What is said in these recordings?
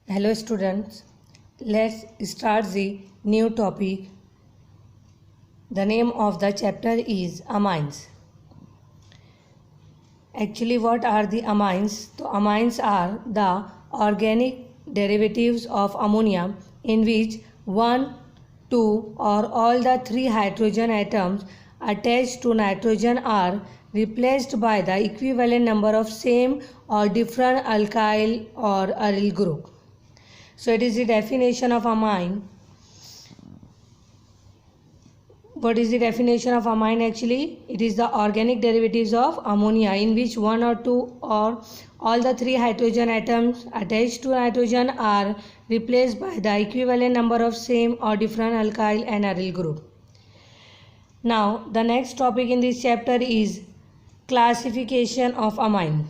Hello students, let's start the new topic. The name of the chapter is amines. Actually, what are the amines? So amines are the organic derivatives of ammonia in which one, two or all the three hydrogen atoms attached to nitrogen are replaced by the equivalent number of same or different alkyl or aryl group. So it is the definition of amine. What is the definition of amine actually? It is the organic derivatives of ammonia in which one or two or all the three hydrogen atoms attached to nitrogen are replaced by the equivalent number of same or different alkyl and aryl group. Now the next topic in this chapter is classification of amine.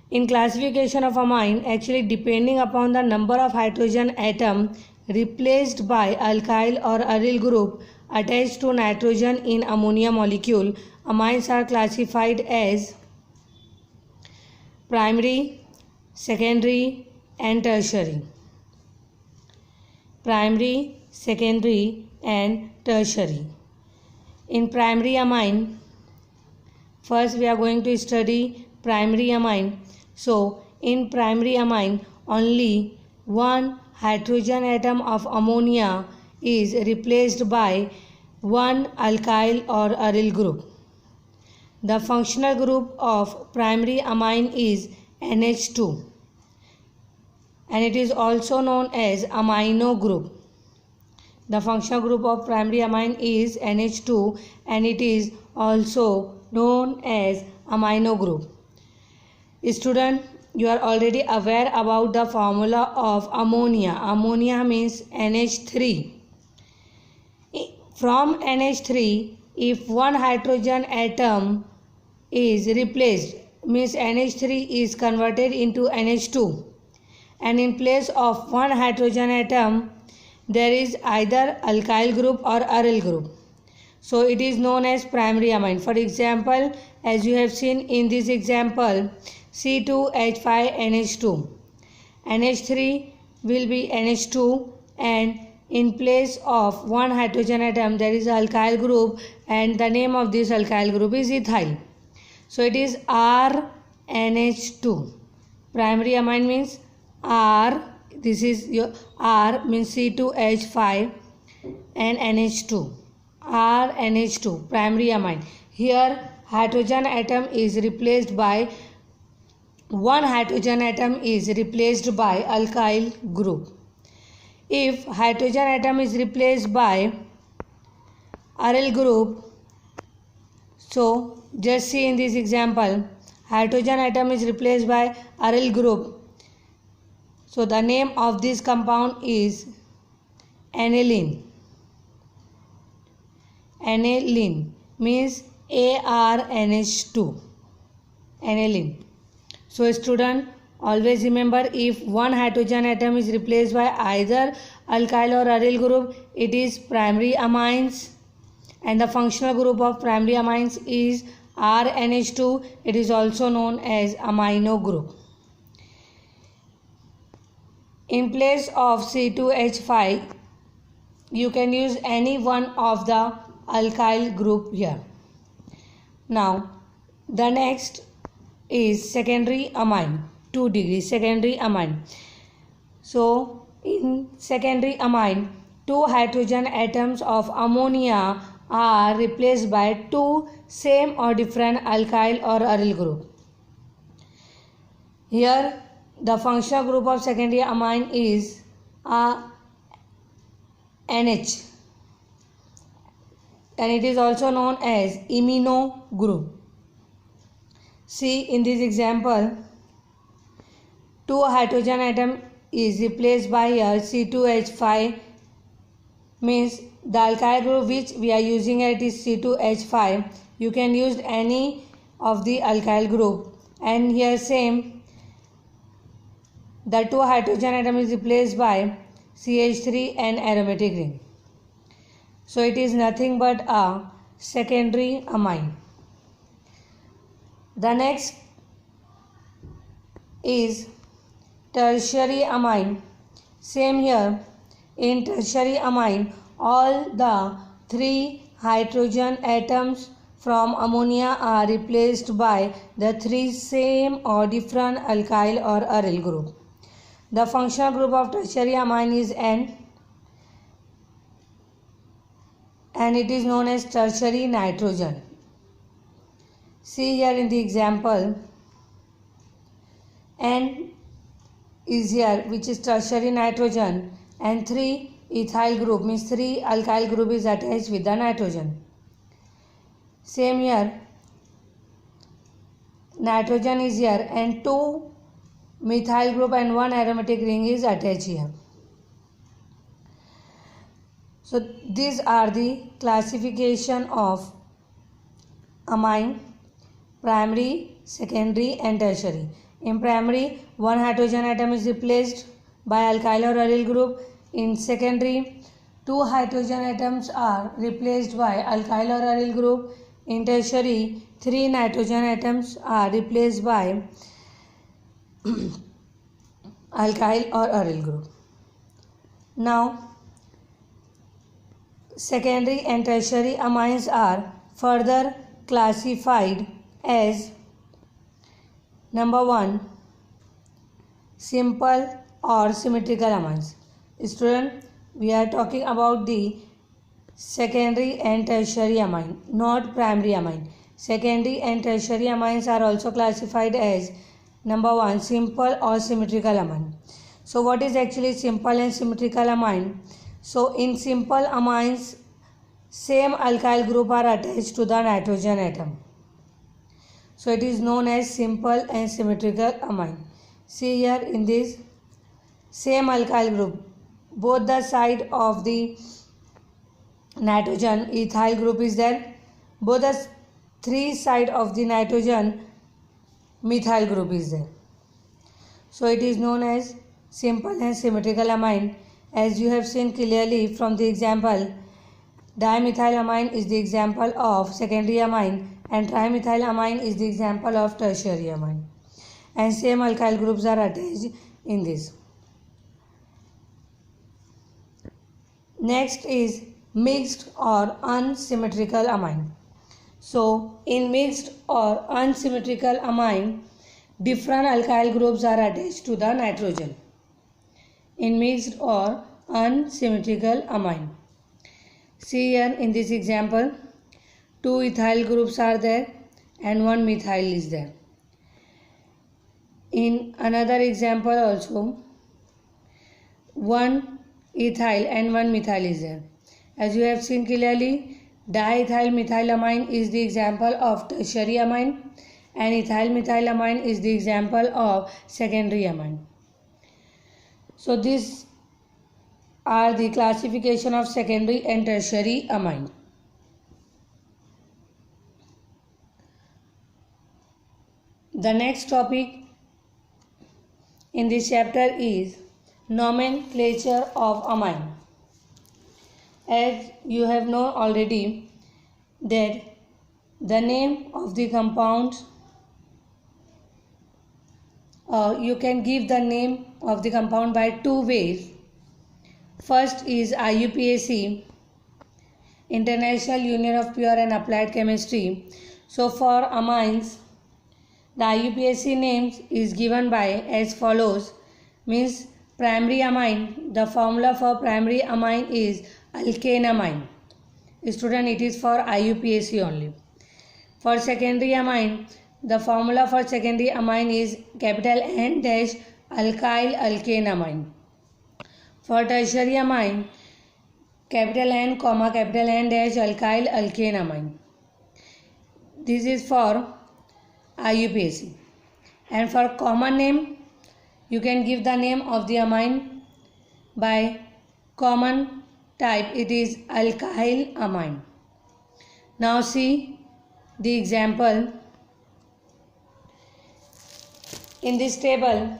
In classification of amine, actually depending upon the number of hydrogen atom replaced by alkyl or aryl group attached to nitrogen in ammonia molecule, amines are classified as primary, secondary and tertiary. Primary, secondary and tertiary. In primary amine, first we are going to study primary amine. So in primary amine, only one hydrogen atom of ammonia is replaced by one alkyl or aryl group. The functional group of primary amine is NH2 and it is also known as amino group. The functional group of primary amine is NH2 and it is also known as amino group. Student, you are already aware about the formula of ammonia. Ammonia means NH3. From NH3, if one hydrogen atom is replaced, means NH3 is converted into NH2, and in place of one hydrogen atom there is either alkyl group or aryl group. So it is known as primary amine. For example, as you have seen in this example, C2H5NH2. NH3 will be NH2 and in place of one hydrogen atom there is alkyl group and the name of this alkyl group is ethyl. So it is RNH2. Primary amine means R. This is your R means C2H5 and NH2. RNH2 primary amine. Here hydrogen atom is replaced by one hydrogen atom is replaced by alkyl group. If hydrogen atom is replaced by aryl group, so just see in this example, hydrogen atom is replaced by aryl group. So the name of this compound is aniline. Aniline means ARNH2. Aniline. So student, always remember, if one hydrogen atom is replaced by either alkyl or aryl group, it is primary amines and the functional group of primary amines is RNH2. It is also known as amino group. In place of C2H5, you can use any one of the alkyl group here. Now, the next is secondary amine, 2 degrees secondary amine. So in secondary amine, two hydrogen atoms of ammonia are replaced by two same or different alkyl or aryl group. Here the functional group of secondary amine is NH and it is also known as imino group. See in this example, two hydrogen atom is replaced by here C2H5 means the alkyl group which we are using it is C2H5. You can use any of the alkyl group and here same the two hydrogen atom is replaced by CH3 and aromatic ring. So it is nothing but a secondary amine. The next is tertiary amine. Same here. In tertiary amine, all the 3 hydrogen atoms from ammonia are replaced by the 3 same or different alkyl or aryl group. The functional group of tertiary amine is N, and it is known as tertiary nitrogen. See here in the example, N is here, which is tertiary nitrogen, and 3 ethyl group means 3 alkyl group is attached with the nitrogen. Same here, nitrogen is here and 2 methyl group and 1 aromatic ring is attached here. So these are the classification of amine: primary, secondary and tertiary. In primary, 1 hydrogen atom is replaced by alkyl or aryl group. In secondary, 2 hydrogen atoms are replaced by alkyl or aryl group. In tertiary, 3 nitrogen atoms are replaced by alkyl or aryl group. Now, secondary and tertiary amines are further classified as: number 1, simple or symmetrical amines. Student, we are talking about the secondary and tertiary amine, not primary amine. Secondary and tertiary amines are also classified as: number 1, simple or symmetrical amine. So what is actually simple and symmetrical amine? So in simple amines, same alkyl group are attached to the nitrogen atom. So it is known as simple and symmetrical amine. See here in this, same alkyl group, both the side of the nitrogen ethyl group is there, both the 3 side of the nitrogen methyl group is there. So it is known as simple and symmetrical amine. As you have seen clearly from the example, dimethylamine is the example of secondary amine and trimethylamine is the example of tertiary amine, and same alkyl groups are attached in this. Next is mixed or unsymmetrical amine. So in mixed or unsymmetrical amine, different alkyl groups are attached to the nitrogen. In mixed or unsymmetrical amine, see here in this example, 2 ethyl groups are there and 1 methyl is there. In another example also, 1 ethyl and 1 methyl is there. As you have seen clearly, diethyl methylamine is the example of tertiary amine and ethyl methylamine is the example of secondary amine. So these are the classification of secondary and tertiary amine. The next topic in this chapter is nomenclature of amine. As you have known already that the name of the compounds, you can give the name of the compound by 2 ways. First is IUPAC, International Union of Pure and Applied Chemistry. So for amines, the IUPAC names is given by as follows, means primary amine, the formula for primary amine is alkanamine. Student, it is for IUPAC only. For secondary amine, the formula for secondary amine is capital N dash alkyl alkanamine. For tertiary amine, capital N comma capital N dash alkyl alkanamine. This is for IUPAC. And for common name, you can give the name of the amine by common type, it is alkyl amine. Now see the example. In this table,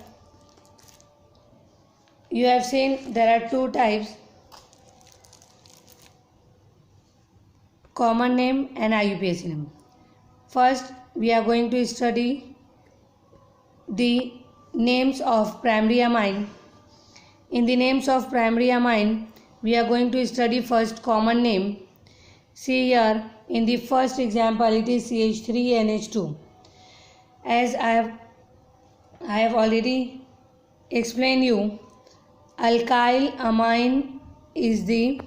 you have seen there are 2 types, common name and IUPAC name. First, we are going to study the names of primary amine. In the names of primary amine, we are going to study first common name. See here in the first example, it is CH3NH2. As I have already explained you, alkyl amine is the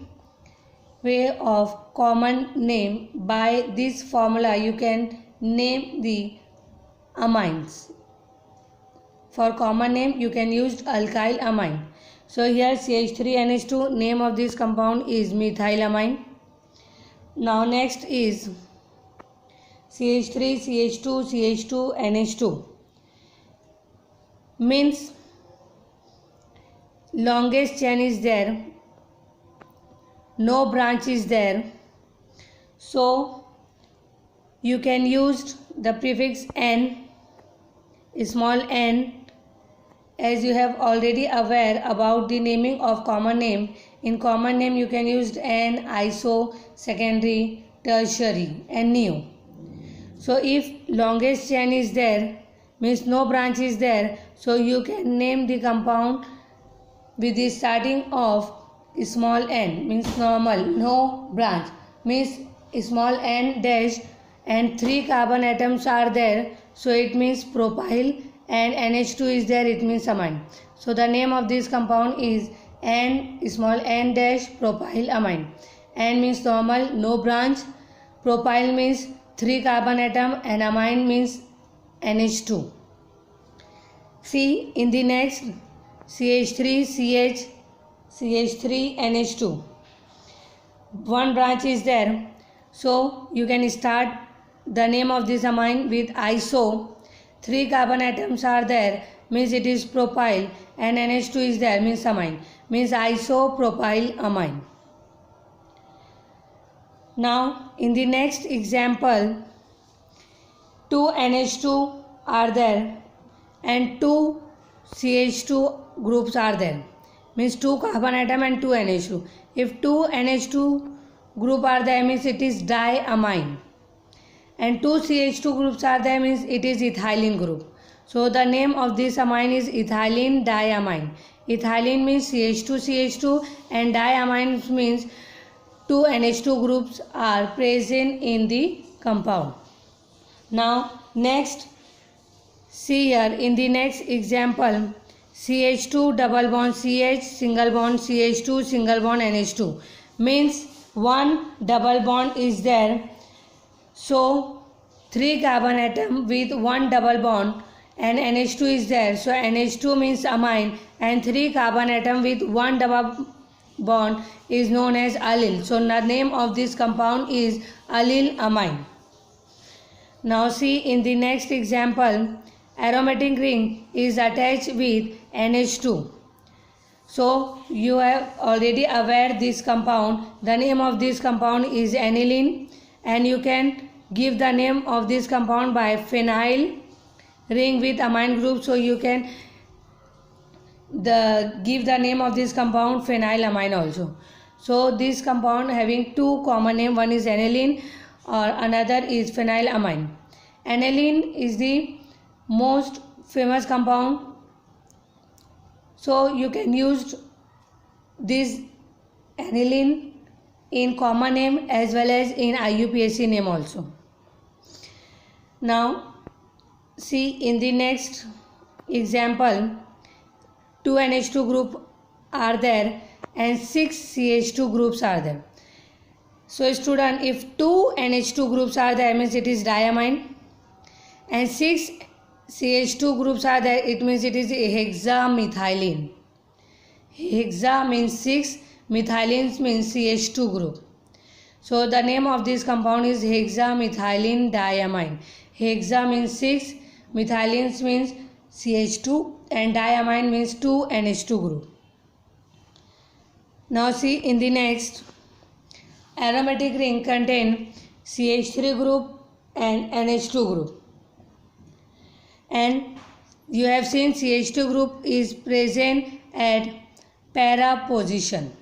way of common name. By this formula you can name the amines. For common name you can use alkyl amine. So here CH3NH2, name of this compound is methylamine. Now next is CH3, CH2, CH2, NH2. Means longest chain is there, no branch is there, so you can use the prefix n, small n. As you have already aware about the naming of common name, in common name you can use n, iso, secondary, tertiary and neo. So if longest chain is there, means no branch is there, so you can name the compound with the starting of small n, means normal, no branch, means small n dash, and 3 carbon atoms are there, so it means propyl, and NH2 is there, it means amine. So the name of this compound is n small n dash propyl amine. N means normal, no branch, propyl means 3 carbon atom, and amine means NH2. See in the next CH3CH, CH3NH2, one branch is there, so you can start the name of this amine with iso. 3 carbon atoms are there, means it is propyl, and NH2 is there, means amine, means isopropyl amine. Now in the next example, 2 NH2 are there and 2 CH2 groups are there, means 2 carbon atom and 2 NH2. If 2 NH2 group are there, means it is diamine, and 2 CH2 groups are there, means it is ethylene group. So the name of this amine is ethylene diamine. Ethylene means CH2CH2 and diamine means 2 NH2 groups are present in the compound. Now next, see here in the next example, CH2 double bond CH, single bond CH2, single bond NH2, means one double bond is there, so 3 carbon atom with 1 double bond, and NH2 is there, so NH2 means amine, and 3 carbon atom with 1 double bond is known as allyl. So the name of this compound is allyl amine. Now see in the next example, aromatic ring is attached with NH2. So you have already aware this compound. The name of this compound is aniline, and you can give the name of this compound by phenyl ring with amine group. So you can give the name of this compound phenylamine also. So this compound having 2 common name, one is aniline or another is phenylamine. Aniline is the most famous compound, so you can use this aniline in common name as well as in IUPAC name also. Now see in the next example, 2 NH2 group are there and 6 CH2 groups are there. So student, if 2 NH2 groups are there, means it is diamine, and 6 CH2 groups are there, it means it is hexamethylene. Hexa means 6, methylene means CH2 group. So the name of this compound is hexamethylene diamine. Hexa means 6, methylene means CH2, and diamine means 2 NH2 group. Now see in the next, aromatic ring contain CH3 group and NH2 group, and you have seen CH2 group is present at para position.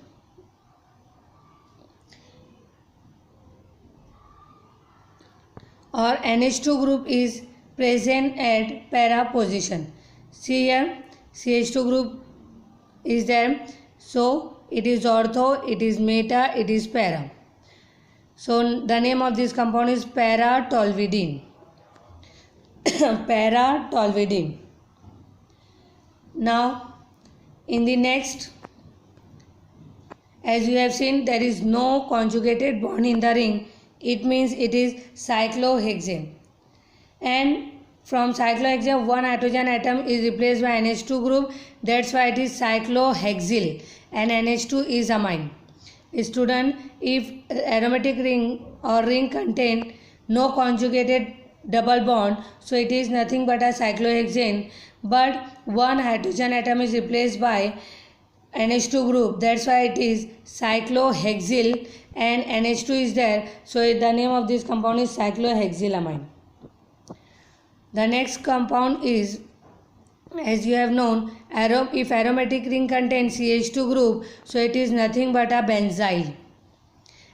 Or NH2 group is present at para position. See here, CH2 group is there. So it is ortho, it is meta, it is para. So the name of this compound is para-toluidine. Para-toluidine. Now in the next, as you have seen, there is no conjugated bond in the ring. It means it is cyclohexane. And from cyclohexane, one hydrogen atom is replaced by NH2 group. That's why it is cyclohexyl, and NH2 is amine. Student, if aromatic ring or ring contain no conjugated double bond, so it is nothing but a cyclohexane. But one hydrogen atom is replaced by NH2 group. That's why it is cyclohexyl, and NH2 is there. So the name of this compound is cyclohexylamine. The next compound is, as you have known, if aromatic ring contains CH2 group, so it is nothing but a benzyl.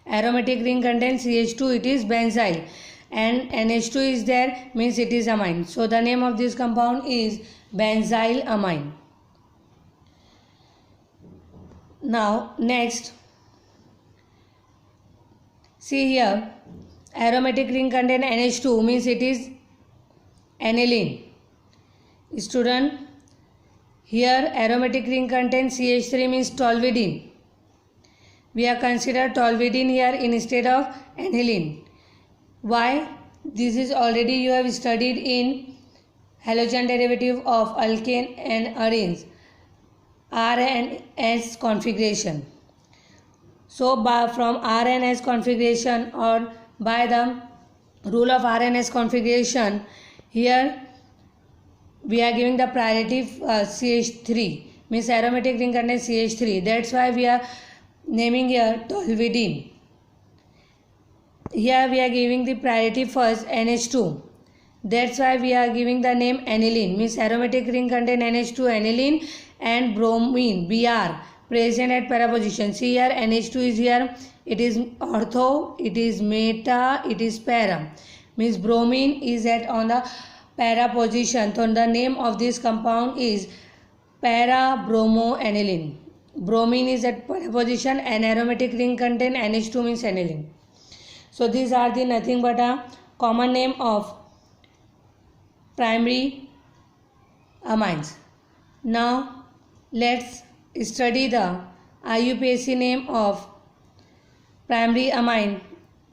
Aromatic ring contains CH2, it is benzyl, and NH2 is there, means it is amine. So the name of this compound is benzylamine. Now next, see here, aromatic ring contains NH2, means it is aniline. Student, here aromatic ring contains CH3, means toluidine. We are consider toluidine here instead of aniline. Why? This is already you have studied in halogen derivative of alkane and arenes, R and S configuration. So from R and S configuration, or by the rule of R and S configuration, here we are giving the priority CH3, means aromatic ring contains CH3. That's why we are naming here toluidine. Here we are giving the priority first NH2. That's why we are giving the name aniline, means aromatic ring contains NH2, aniline, and bromine, Br, present at para position. See here, NH2 is here, it is ortho, it is meta, it is para, means bromine is at on the para position. So the name of this compound is para-bromoaniline. Bromine is at para position, and aromatic ring contain NH2, means aniline. So these are the nothing but a common name of primary amines. Now let's study the IUPAC name of primary amine.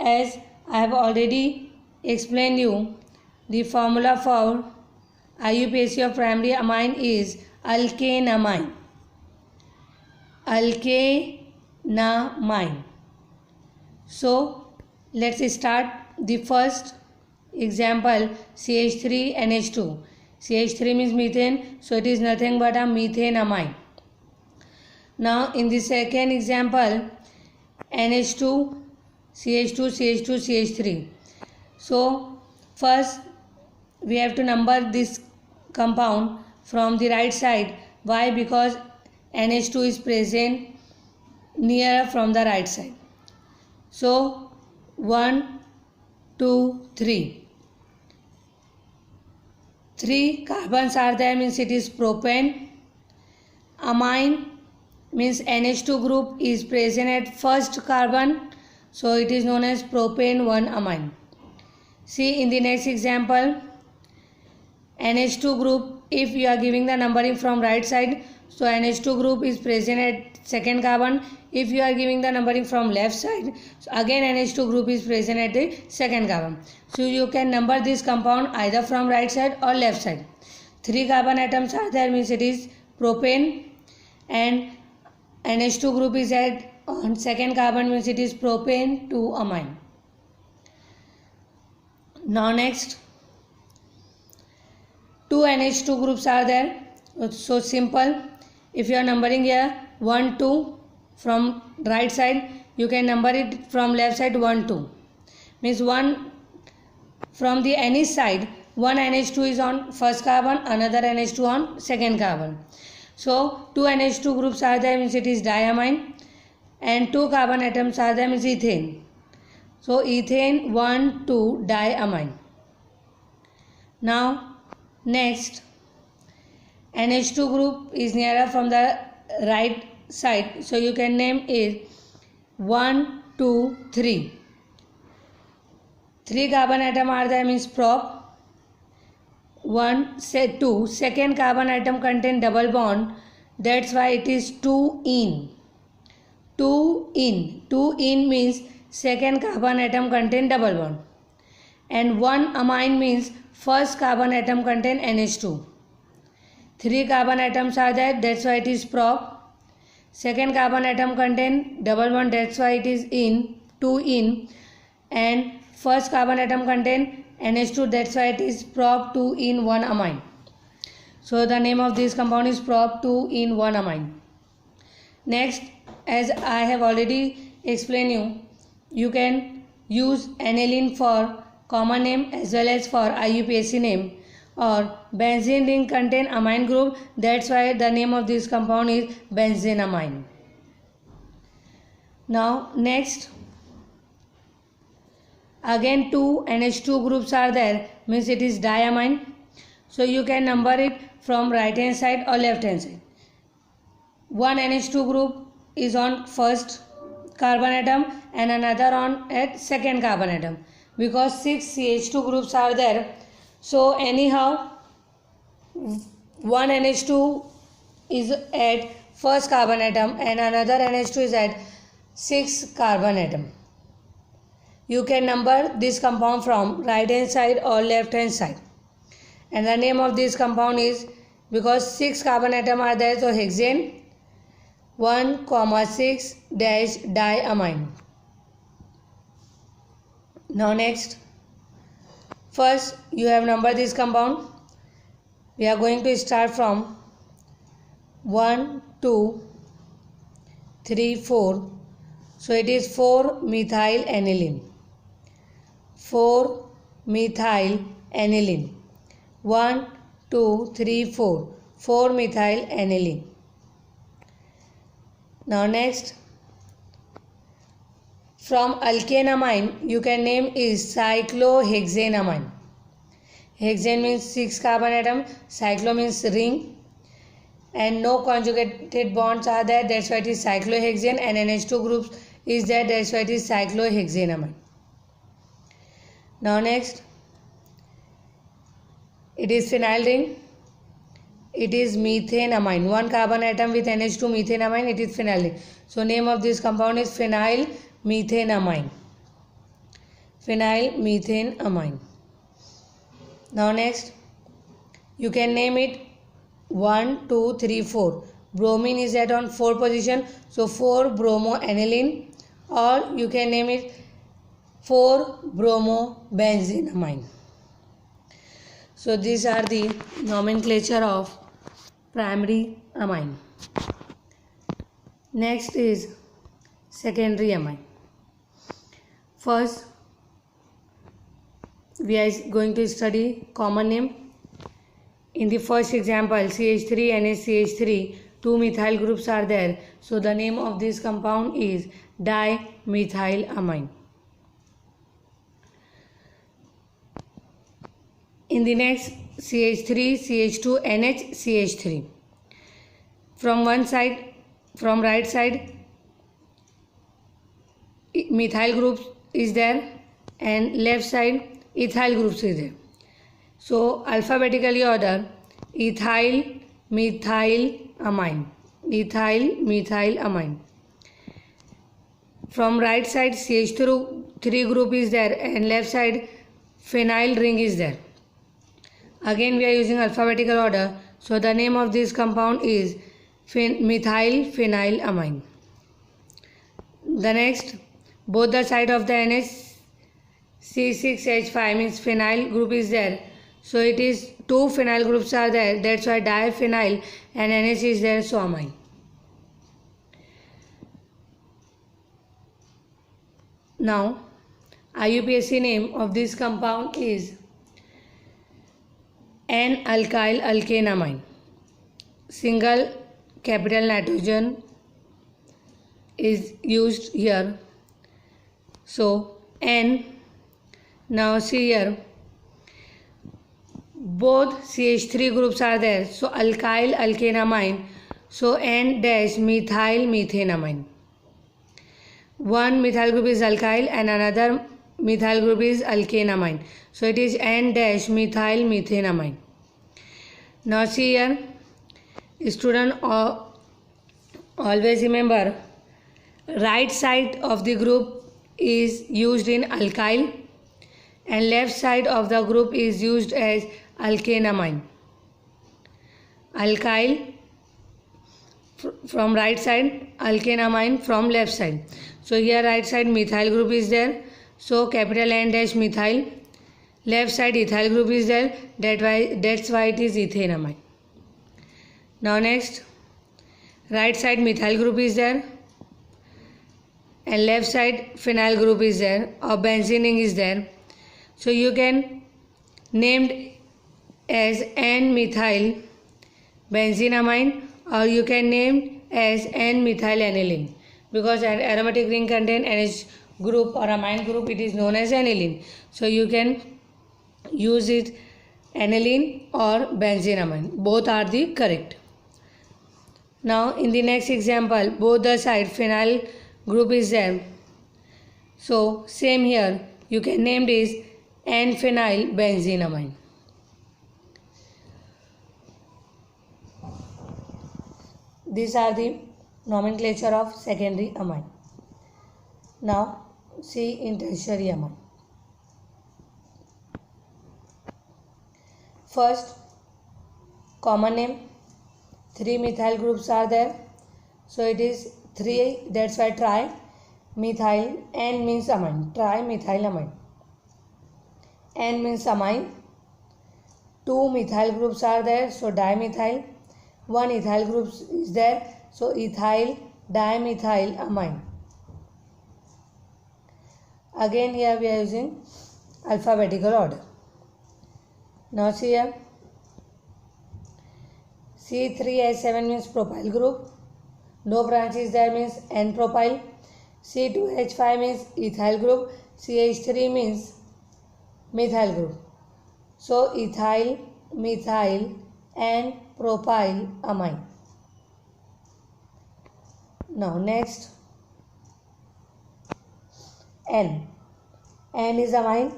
As I have already explained you, the formula for IUPAC of primary amine is alkanamine. Alkanamine. So let's start the first example, CH3NH2. CH3 means methane, so it is nothing but a methanamine. Now in the second example, NH2, CH2, CH2, CH3. So first we have to number this compound from the right side. Why? Because NH2 is present near from the right side. So 1, 2, 3. 3 carbons are there, means it is propane. Amine means NH2 group is present at first carbon, so it is known as propane 1 amine. See in the next example, NH2 group, if you are giving the numbering from right side, so NH2 group is present at second carbon. If you are giving the numbering from left side, so again NH2 group is present at the second carbon. So you can number this compound either from right side or left side. 3 carbon atoms are there, means it is propane, and NH2 group is at on second carbon, means it is propane 2 amine. Now next, 2 NH2 groups are there. So simple, if you are numbering here 1, 2 from right side, you can number it from left side 1, 2. Means 1 from the any side, one NH2 is on first carbon, another NH2 on second carbon. So 2 NH2 groups are there, means it is diamine, and 2 carbon atoms are there, means ethane. So ethane 1, 2 diamine. Now next, NH2 group is nearer from the right side, so you can name it 1, 2, 3. 3 carbon atom are there, means prop. 1, say 2. Second carbon atom contain double bond, that's why it is 2-ene. 2-ene. 2-ene means second carbon atom contain double bond. And 1-amine means first carbon atom contain NH2. 3 carbon atoms are there, that's why it is prop. Second carbon atom contain double bond, that's why it is 2-ene. And first carbon atom contain NH2, that's why it is prop 2-ene 1-amine. So the name of this compound is prop 2-ene 1-amine. Next, as I have already explained you can use aniline for common name as well as for IUPAC name. Or benzene ring contain amine group, that's why the name of this compound is benzenamine. Now next, again 2 NH2 groups are there, means it is diamine. So you can number it from right hand side or left hand side. One NH2 group is on first carbon atom and another on at second carbon atom. Because 6 CH2 groups are there, so anyhow one NH2 is at first carbon atom and another NH2 is at 6 carbon atom. You can number this compound from right hand side or left hand side. And the name of this compound is, because 6 carbon atom are there, so hexane 1,6 dash diamine. Now next, first you have numbered this compound. We are going to start from 1, 2, 3, 4. So it is 4-methyl aniline. 4-methyl aniline. 1, 2, 3, 4. 4-methyl aniline. Now next, from alkanamine you can name is cyclohexanamine. Hexane means 6 carbon atom, cyclo means ring, and no conjugated bonds are there, that's why it is cyclohexane, and NH2 groups is there, that's why it is cyclohexanamine. Now next, it is phenyl ring. It is methanamine. 1 carbon atom with NH2 methanamine, it is phenyl ring. So name of this compound is phenyl methanamine. Phenyl methanamine. Now next, you can name it 1, 2, 3, 4. Bromine is at on 4 position, so 4-bromoaniline, or you can name it 4-bromobenzenamine. So these are the nomenclature of primary amine. Next is secondary amine. First, we are going to study common name. In the first example, CH3 NaCH3, 2 methyl groups are there. So the name of this compound is dimethylamine. In the next, CH3, CH2, NH, CH3. From one side, from right side, methyl group is there, and left side ethyl groups is there. So alphabetically order: ethyl methyl amine, ethyl methyl amine. From right side CH3 group is there, and left side phenyl ring is there. Again we are using alphabetical order, so the name of this compound is methyl phenyl amine. The next, both the side of the NH C6H5 means phenyl group is there, so it is 2 phenyl groups are there, that's why diphenyl, and NH is there, so amine. Now IUPAC name of this compound is N-alkyl alkanamine. Single capital nitrogen is used here. So N, now see here, both CH3 groups are there. So alkyl alkanamine. So N dash methyl methanamine. One methyl group is alkyl and another methyl group is alkanamine. So it is N dash methyl methanamine. Now see here, student always remember, right side of the group is used in alkyl and left side of the group is used as alkanamine. Alkyl from right side, alkanamine from left side. So here right side methyl group is there, so capital N dash methyl. Left side ethyl group is there, that's why it is ethanamine. Now next, right side methyl group is there and left side phenyl group is there or benzene is there. So you can named as N-methyl benzenamine or you can name as N-methyl-aniline, because an aromatic ring contain NH group or amine group, it is known as aniline. So you can use it aniline or benzenamine, both are the correct. Now in the next example, both the side phenyl group is there. So same here, you can name this N-phenyl benzenamine. These are the nomenclature of secondary amine. Now see in tertiary amine. First, common name, 3 methyl groups are there. So it is 3, that's why tri-methyl. N means amine, tri-methylamine. N means amine. 2 methyl groups are there, so dimethyl. 1 ethyl group is there, so ethyl dimethyl amine. Again here we are using alphabetical order. Now see here, C3H7 means propyl group, no branch is there means N-propyl. C2H5 means ethyl group, CH3 means methyl group. So ethyl, methyl and propyl amine. Now next, N. N is amine,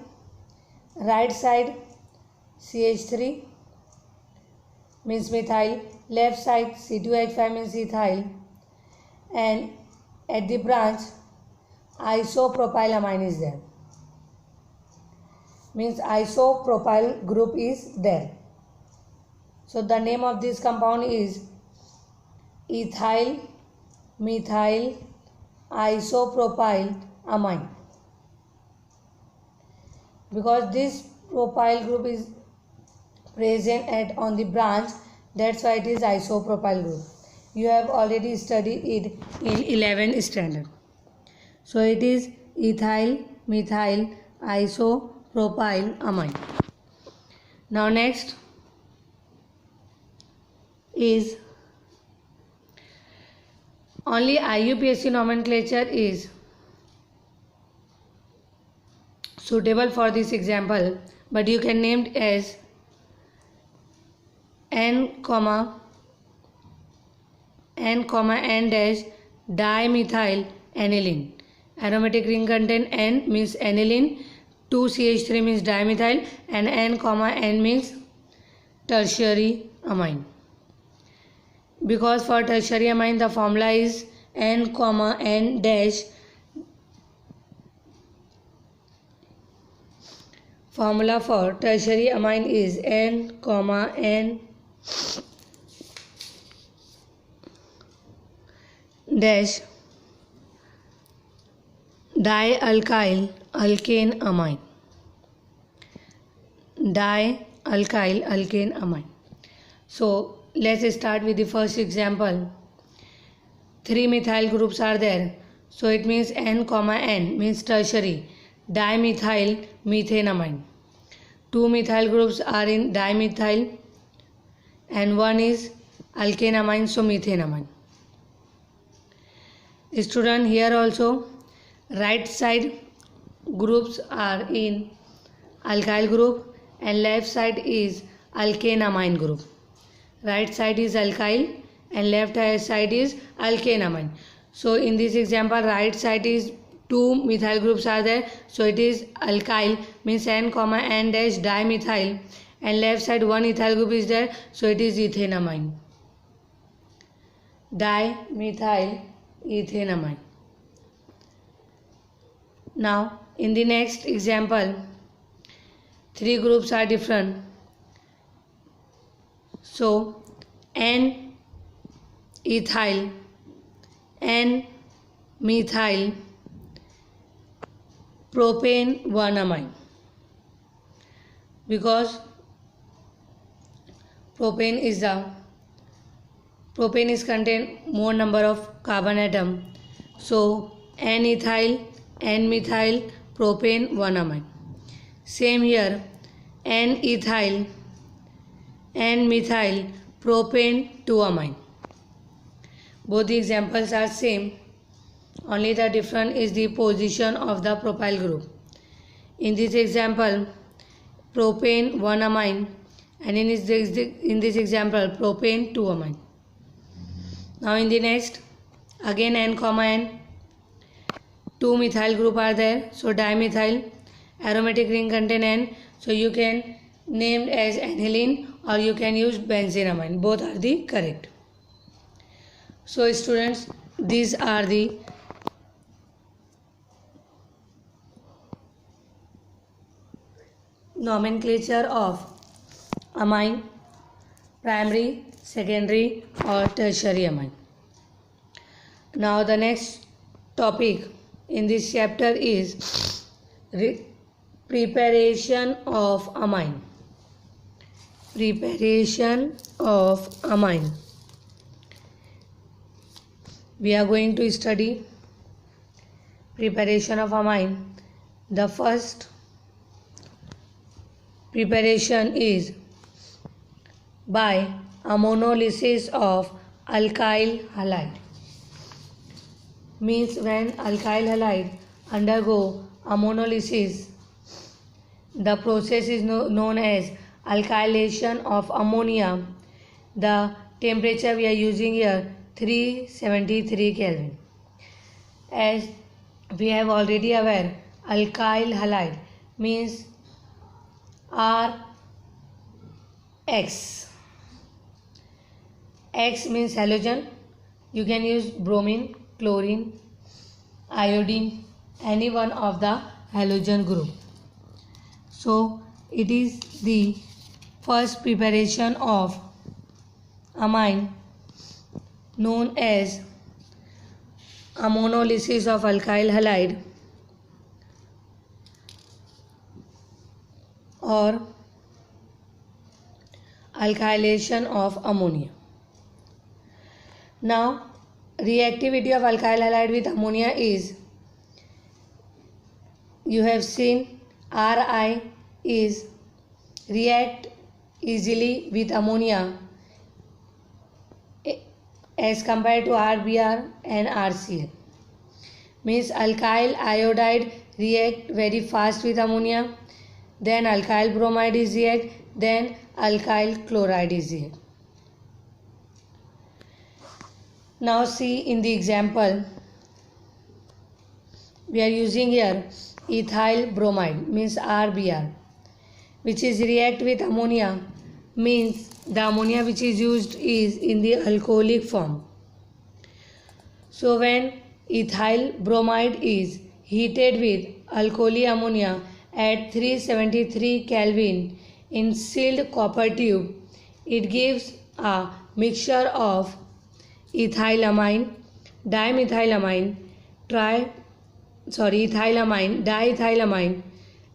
right side CH3 means methyl, left side C2H5 means ethyl, and at the branch isopropylamine is there, means isopropyl group is there. So the name of this compound is ethyl methyl isopropyl amine, because this propyl group is present on the branch, that's why it is isopropyl group. You have already studied it in 11th standard. So it is ethyl methyl isopropyl amine. Now next is only IUPAC nomenclature is suitable for this example, but you can name it as N, N dash dimethyl aniline. Aromatic ring contain N means aniline, 2CH3 means dimethyl, and N means tertiary amine. Because for tertiary amine the formula is N dash. Formula for tertiary amine is N dash dialkyl alkane amine. Dialkyl alkane amine. So let's start with the first example. 3 methyl groups are there, so it means N means tertiary, dimethyl methanamine. 2 methyl groups are in dimethyl and 1 is alkanamine, so methanamine. Student, here also right side groups are in alkyl group and left side is alkanamine group. Right side is alkyl and left side is alkanamine. So in this example, right side is 2 methyl groups are there. So it is alkyl, means N, N dash dimethyl, and left side 1 ethyl group is there. So it is ethanamine. Dimethyl ethanamine. Now in the next example, 3 groups are different. So N ethyl, N methyl, propane 1 amine, because propane is contain more number of carbon atom. So N ethyl, N methyl, propane 1 amine. Same here, N ethyl, N methyl, propane 2 amine. Both the examples are same, only the difference is the position of the propyl group. In this example, propane 1 amine, and in this example, propane 2 amine. Now in the next, again N, N, 2 methyl group are there. So dimethyl, aromatic ring contain N, so you can name as aniline or you can use benzenamine. Both are the correct. So students, these are the nomenclature of amine, primary, secondary or tertiary amine. Now the next topic in this chapter is preparation of amine. Preparation of amine. We are going to study preparation of amine. The first preparation is by ammonolysis of alkyl halide. Means when alkyl halide undergo ammonolysis, the process is known as alkylation of ammonia. The temperature we are using here 373 Kelvin. As we have already aware, alkyl halide means RX. X means halogen. You can use bromine, chlorine, iodine, any one of the halogen group. So it is the first preparation of amine known as ammonolysis of alkyl halide or alkylation of ammonia. Now reactivity of alkyl halide with ammonia is, you have seen Ri is react easily with ammonia as compared to RBr and RCl. Means alkyl iodide react very fast with ammonia, then alkyl bromide is react, then alkyl chloride is react. Now see in the example, we are using here ethyl bromide means RBr, which is react with ammonia, means the ammonia which is used is in the alcoholic form. So when ethyl bromide is heated with alkali ammonia at 373 Kelvin in sealed copper tube, it gives a mixture of ethylamine, dimethylamine, ethylamine, diethylamine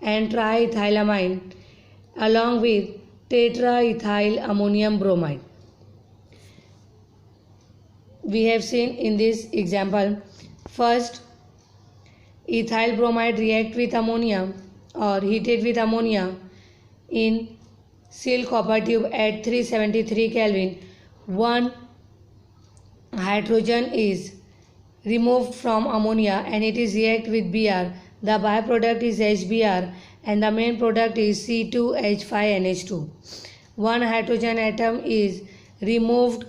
and triethylamine along with tetraethyl ammonium bromide. We have seen in this example, first ethyl bromide react with ammonia or heated with ammonia in sealed copper tube at 373 Kelvin. One hydrogen is removed from ammonia and it is react with Br. The byproduct is HBr and the main product is C2H5NH2. one hydrogen atom is removed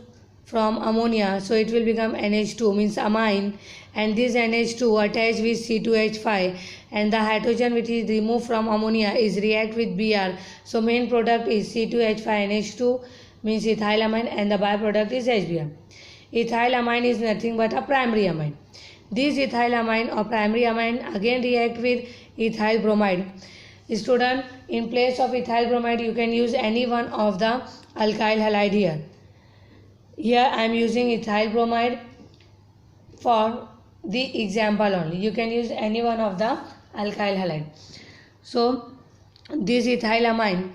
from ammonia, so it will become NH2, means amine, and this NH2 attached with C2H5, and the hydrogen which is removed from ammonia is react with Br, so main product is C2H5NH2, means ethylamine, and the byproduct is HBr. Ethylamine is nothing but a primary amine. This ethylamine or primary amine again react with ethyl bromide. Student, in place of ethyl bromide you can use any one of the alkyl halide here. Here I am using ethyl bromide for the example only. You can use any one of the alkyl halide. So this ethylamine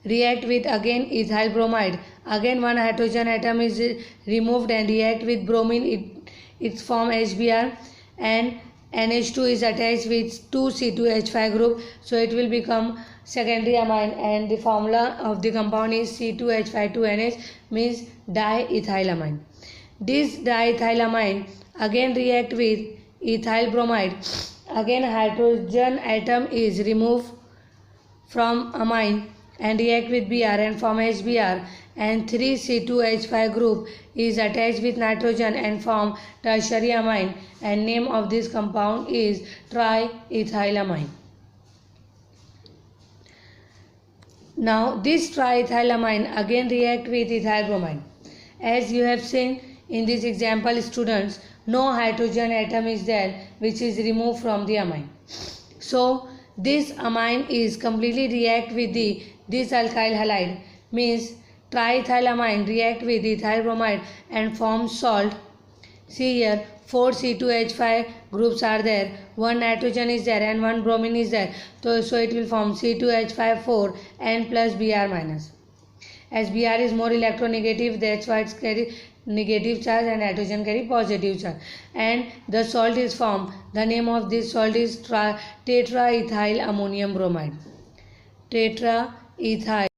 react with again ethyl bromide. Again one hydrogen atom is removed and react with bromine. It form HBr, and NH2 is attached with 2 C2H5 group, so it will become secondary amine, and the formula of the compound is C2H5 2NH, means diethylamine. This diethylamine again react with ethyl bromide. Again hydrogen atom is removed from amine and react with Br and form HBr, and 3 C2H5 group is attached with nitrogen and form tertiary amine, and name of this compound is triethylamine. Now this triethylamine again react with ethyl bromide. As you have seen in this example, students, no hydrogen atom is there which is removed from the amine. So this amine is completely react with this alkyl halide, means triethylamine react with ethyl bromide and form salt. See here, 4 C2H5 groups are there, 1 nitrogen is there and 1 bromine is there, so it will form C2H5 4 N plus Br minus. As Br is more electronegative, that's why it's carry negative charge and nitrogen carry positive charge, and the salt is formed. The name of this salt is tetraethyl ammonium bromide. Tetraethyl